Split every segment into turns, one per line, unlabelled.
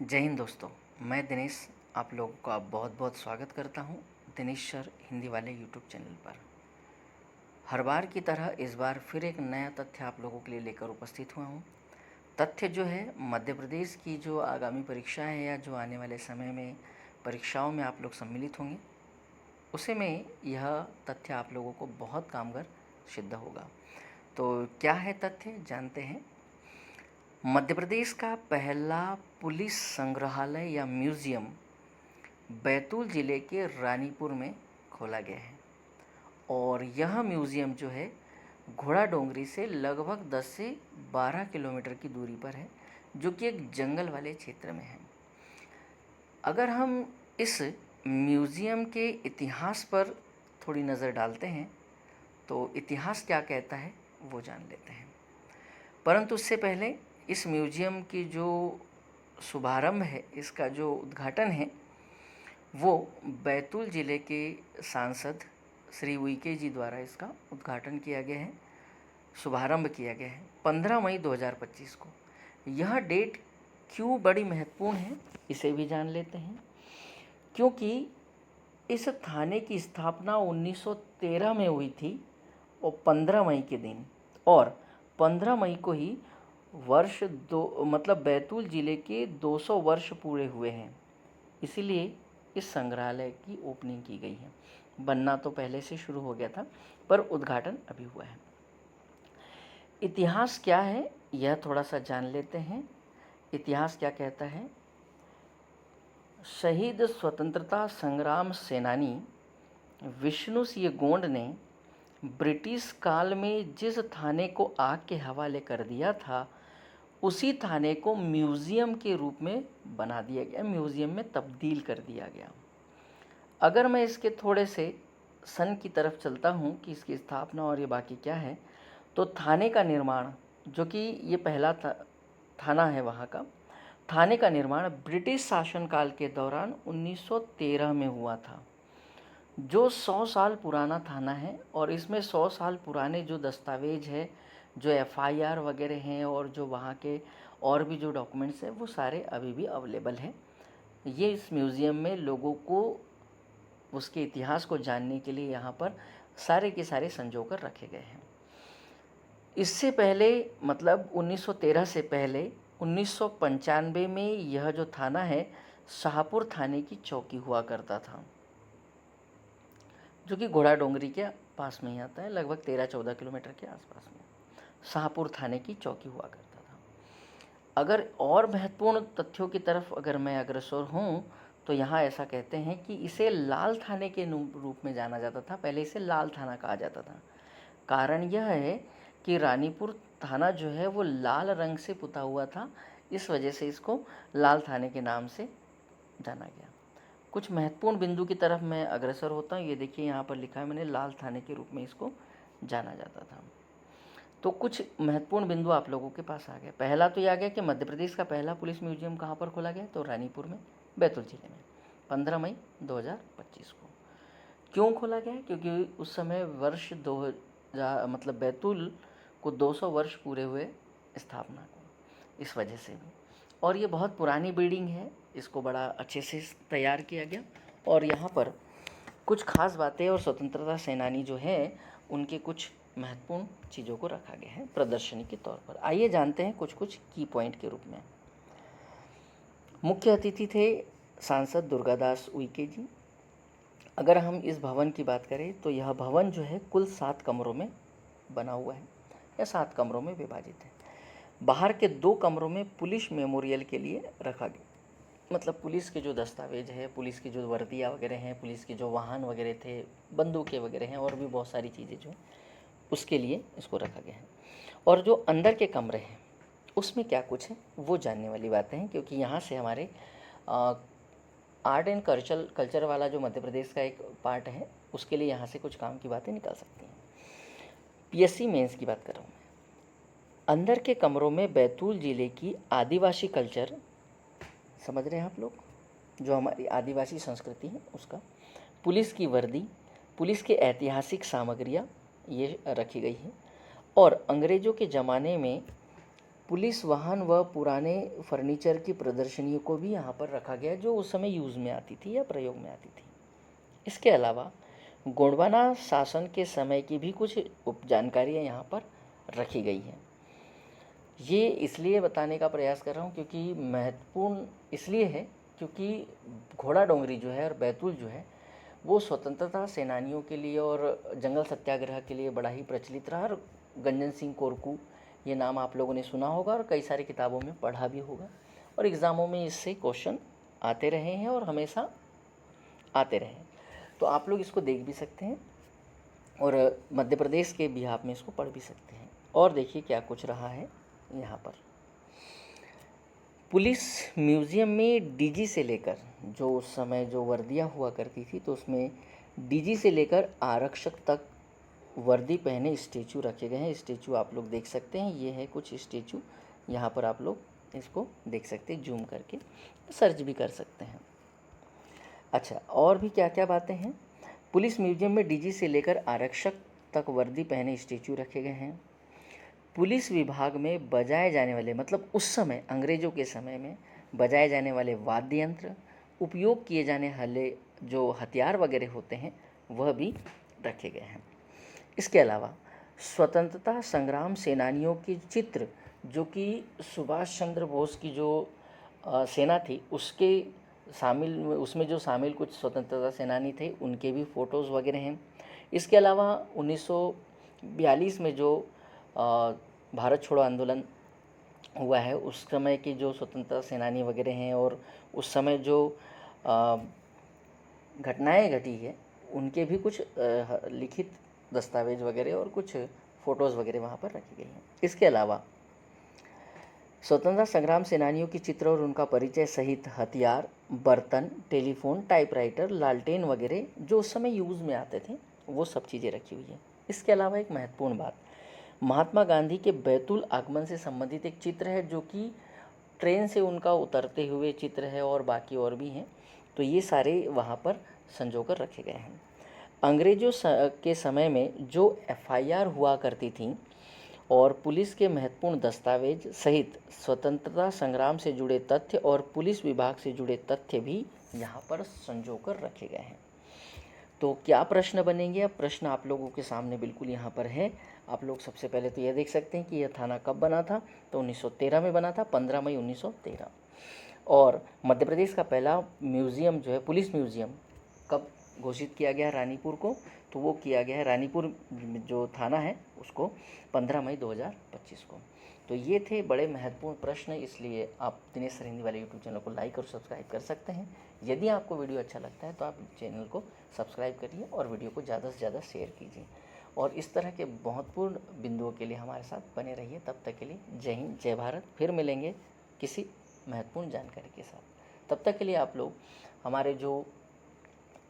जय हिंद दोस्तों। मैं दिनेश आप लोगों का बहुत बहुत स्वागत करता हूं दिनेश सर हिंदी वाले यूट्यूब चैनल पर। हर बार की तरह इस बार फिर एक नया तथ्य आप लोगों के लिए लेकर उपस्थित हुआ हूं। तथ्य जो है मध्य प्रदेश की जो आगामी परीक्षा है या जो आने वाले समय में परीक्षाओं में आप लोग सम्मिलित होंगे, उसे में यह तथ्य आप लोगों को बहुत कामगार सिद्ध होगा। तो क्या है तथ्य, जानते हैं। मध्य प्रदेश का पहला पुलिस संग्रहालय या म्यूज़ियम बैतूल ज़िले के रानीपुर में खोला गया है और यह म्यूज़ियम जो है घोड़ा डोंगरी से लगभग 10 से 12 किलोमीटर की दूरी पर है, जो कि एक जंगल वाले क्षेत्र में है। अगर हम इस म्यूज़ियम के इतिहास पर थोड़ी नज़र डालते हैं तो इतिहास क्या कहता है वो जान लेते हैं। परंतु उससे पहले इस म्यूज़ियम की जो शुभारंभ है, इसका जो उद्घाटन है, वो बैतूल ज़िले के सांसद श्री उइके जी द्वारा इसका उद्घाटन किया गया है, शुभारंभ किया गया है 15 मई 2025 को। यह डेट क्यों बड़ी महत्वपूर्ण है इसे भी जान लेते हैं। क्योंकि इस थाने की स्थापना 1913 में हुई थी और 15 मई के दिन, और 15 मई को ही वर्ष दो मतलब बैतूल ज़िले के 200 वर्ष पूरे हुए हैं। इसीलिए इस संग्रहालय की ओपनिंग की गई है। बनना तो पहले से शुरू हो गया था, पर उद्घाटन अभी हुआ है। इतिहास क्या है यह थोड़ा सा जान लेते हैं। इतिहास क्या कहता है। शहीद स्वतंत्रता संग्राम सेनानी विष्णु सिंह गोंड ने ब्रिटिश काल में जिस थाने को आग के हवाले कर दिया था, उसी थाने को म्यूज़ियम के रूप में बना दिया गया, म्यूज़ियम में तब्दील कर दिया गया। अगर मैं इसके थोड़े से सन की तरफ चलता हूँ कि इसकी स्थापना और ये बाकी क्या है, तो थाने का निर्माण, जो कि ये पहला थाना है वहाँ का, थाने का निर्माण ब्रिटिश शासनकाल के दौरान 1913 में हुआ था, जो 100 साल पुराना थाना है। और इसमें 100 साल पुराने जो दस्तावेज है, जो एफआईआर वगैरह हैं और जो वहाँ के और भी जो डॉक्यूमेंट्स हैं, वो सारे अभी भी अवेलेबल हैं। ये इस म्यूज़ियम में लोगों को उसके इतिहास को जानने के लिए यहाँ पर सारे के सारे संजो कर रखे गए हैं। इससे पहले मतलब 1913 से पहले 1995 में यह जो थाना है शाहपुर थाने की चौकी हुआ करता था, जो कि घोड़ा डोंगरी के पास में ही आता है, लगभग 13-14 किलोमीटर के आसपास में शाहपुर थाने की चौकी हुआ करता था। अगर और महत्वपूर्ण तथ्यों की तरफ अगर मैं अग्रसर हूँ, तो यहाँ ऐसा कहते हैं कि इसे लाल थाने के रूप में जाना जाता था। पहले इसे लाल थाना कहा जाता था। कारण यह है कि रानीपुर थाना जो है वो लाल रंग से पुता हुआ था, इस वजह से इसको लाल थाने के नाम से जाना गया। कुछ महत्वपूर्ण बिंदु की तरफ मैं अग्रसर होता हूँ। ये देखिए यहाँ पर लिखा है मैंने, लाल थाने के रूप में इसको जाना जाता था। तो कुछ महत्वपूर्ण बिंदु आप लोगों के पास आ गए। पहला तो यह आ गया कि मध्य प्रदेश का पहला पुलिस म्यूजियम कहाँ पर खोला गया, तो रानीपुर में, बैतूल जिले में, 15 मई 2025 को। क्यों खोला गया है, क्योंकि उस समय वर्ष 2000 मतलब बैतूल को 200 वर्ष पूरे हुए स्थापना को, इस वजह से भी। और ये बहुत पुरानी बिल्डिंग है, इसको बड़ा अच्छे से तैयार किया गया। और यहाँ पर कुछ खास बातें और स्वतंत्रता सेनानी जो है उनके कुछ महत्वपूर्ण चीज़ों को रखा गया है प्रदर्शनी के तौर पर। आइए जानते हैं कुछ कुछ की पॉइंट के रूप में। मुख्य अतिथि थे सांसद दुर्गादास उइके जी। अगर हम इस भवन की बात करें तो यह भवन जो है कुल 7 कमरों में बना हुआ है या 7 कमरों में विभाजित है। बाहर के 2 कमरों में पुलिस मेमोरियल के लिए रखा गया, मतलब पुलिस के जो दस्तावेज है, पुलिस की जो वर्दियाँ वगैरह हैं, पुलिस के जो वाहन वगैरह थे, बंदूकें वगैरह हैं और भी बहुत सारी चीज़ें जो उसके लिए इसको रखा गया है। और जो अंदर के कमरे हैं उसमें क्या कुछ है वो जानने वाली बातें हैं, क्योंकि यहाँ से हमारे आर्ट एंड कल्चर वाला जो मध्य प्रदेश का एक पार्ट है, उसके लिए यहाँ से कुछ काम की बातें निकल सकती हैं। पीएससी मेंस की बात कर रहा हूँ मैं। अंदर के कमरों में बैतूल ज़िले की आदिवासी कल्चर, समझ रहे हैं आप लोग, जो हमारी आदिवासी संस्कृति है उसका, पुलिस की वर्दी, पुलिस के ऐतिहासिक सामग्रियाँ ये रखी गई हैं। और अंग्रेज़ों के ज़माने में पुलिस वाहन व पुराने फर्नीचर की प्रदर्शनियों को भी यहाँ पर रखा गया जो उस समय यूज़ में आती थी या प्रयोग में आती थी। इसके अलावा गोंडवाना शासन के समय की भी कुछ जानकारियाँ यहाँ पर रखी गई हैं। ये इसलिए बताने का प्रयास कर रहा हूँ क्योंकि महत्वपूर्ण इसलिए है क्योंकि घोड़ा डोंगरी जो है और बैतूल जो है वो स्वतंत्रता सेनानियों के लिए और जंगल सत्याग्रह के लिए बड़ा ही प्रचलित रहा। और गंजन सिंह कोरकू ये नाम आप लोगों ने सुना होगा और कई सारी किताबों में पढ़ा भी होगा और एग्ज़ामों में इससे क्वेश्चन आते रहे हैं और हमेशा आते रहे। तो आप लोग इसको देख भी सकते हैं और मध्य प्रदेश के बिहाफ में इसको पढ़ भी सकते हैं। और देखिए क्या कुछ रहा है यहाँ पर। पुलिस म्यूज़ियम में डीजी से लेकर जो उस समय जो वर्दियाँ हुआ करती थी तो उसमें डीजी से लेकर आरक्षक तक वर्दी पहने स्टैचू रखे गए हैं। स्टैचू आप लोग देख सकते हैं, ये है कुछ स्टैचू, यहाँ पर आप लोग इसको देख सकते हैं, जूम करके सर्च भी कर सकते हैं। अच्छा, और भी क्या क्या बातें हैं। पुलिस म्यूज़ियम में डीजी से लेकर आरक्षक तक वर्दी पहने स्टैचू रखे गए हैं। पुलिस विभाग में बजाए जाने वाले मतलब उस समय अंग्रेज़ों के समय में बजाए जाने वाले वाद्य यंत्र, उपयोग किए जाने वाले जो हथियार वगैरह होते हैं वह भी रखे गए हैं। इसके अलावा स्वतंत्रता संग्राम सेनानियों के चित्र जो कि सुभाष चंद्र बोस की जो सेना थी उसके उसमें जो शामिल कुछ स्वतंत्रता सेनानी थे उनके भी फ़ोटोज़ वगैरह हैं। इसके अलावा 1942 में जो भारत छोड़ो आंदोलन हुआ है उस समय की जो स्वतंत्रता सेनानी वगैरह हैं और उस समय जो घटनाएं घटी है उनके भी कुछ लिखित दस्तावेज वगैरह और कुछ फ़ोटोज़ वगैरह वहाँ पर रखी गई हैं। इसके अलावा स्वतंत्रता संग्राम सेनानियों की चित्र और उनका परिचय सहित हथियार, बर्तन, टेलीफोन, टाइपराइटर, लालटेन वगैरह जो उस समय यूज़ में आते थे वो सब चीज़ें रखी हुई हैं। इसके अलावा एक महत्वपूर्ण बात, महात्मा गांधी के बैतूल आगमन से संबंधित एक चित्र है जो कि ट्रेन से उनका उतरते हुए चित्र है और बाकी और भी हैं। तो ये सारे वहाँ पर संजोकर रखे गए हैं। अंग्रेज़ों के समय में जो एफआईआर हुआ करती थी और पुलिस के महत्वपूर्ण दस्तावेज सहित स्वतंत्रता संग्राम से जुड़े तथ्य और पुलिस विभाग से जुड़े तथ्य भी यहाँ पर संजोकर रखे गए हैं। तो क्या प्रश्न बनेंगे? अब प्रश्न आप लोगों के सामने बिल्कुल यहाँ पर है। आप लोग सबसे पहले तो यह देख सकते हैं कि यह थाना कब बना था, तो 1913 में बना था, 15 मई 1913। और मध्य प्रदेश का पहला म्यूज़ियम जो है पुलिस म्यूज़ियम कब घोषित किया गया रानीपुर को, तो वो किया गया है रानीपुर जो थाना है उसको 15 मई 2025 को। तो ये थे बड़े महत्वपूर्ण प्रश्न, इसलिए आप दिनेश सर हिंदी वाले यूट्यूब चैनल को लाइक और सब्सक्राइब कर सकते हैं। यदि आपको वीडियो अच्छा लगता है तो आप चैनल को सब्सक्राइब करिए और वीडियो को ज़्यादा से ज़्यादा शेयर कीजिए और इस तरह के महत्वपूर्ण बिंदुओं के लिए हमारे साथ बने रहिए। तब तक के लिए जय हिंद, जय भारत। फिर मिलेंगे किसी महत्वपूर्ण जानकारी के साथ। तब तक के लिए आप लोग हमारे जो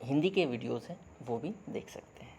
हिंदी के वीडियोज़ हैं वो भी देख सकते हैं।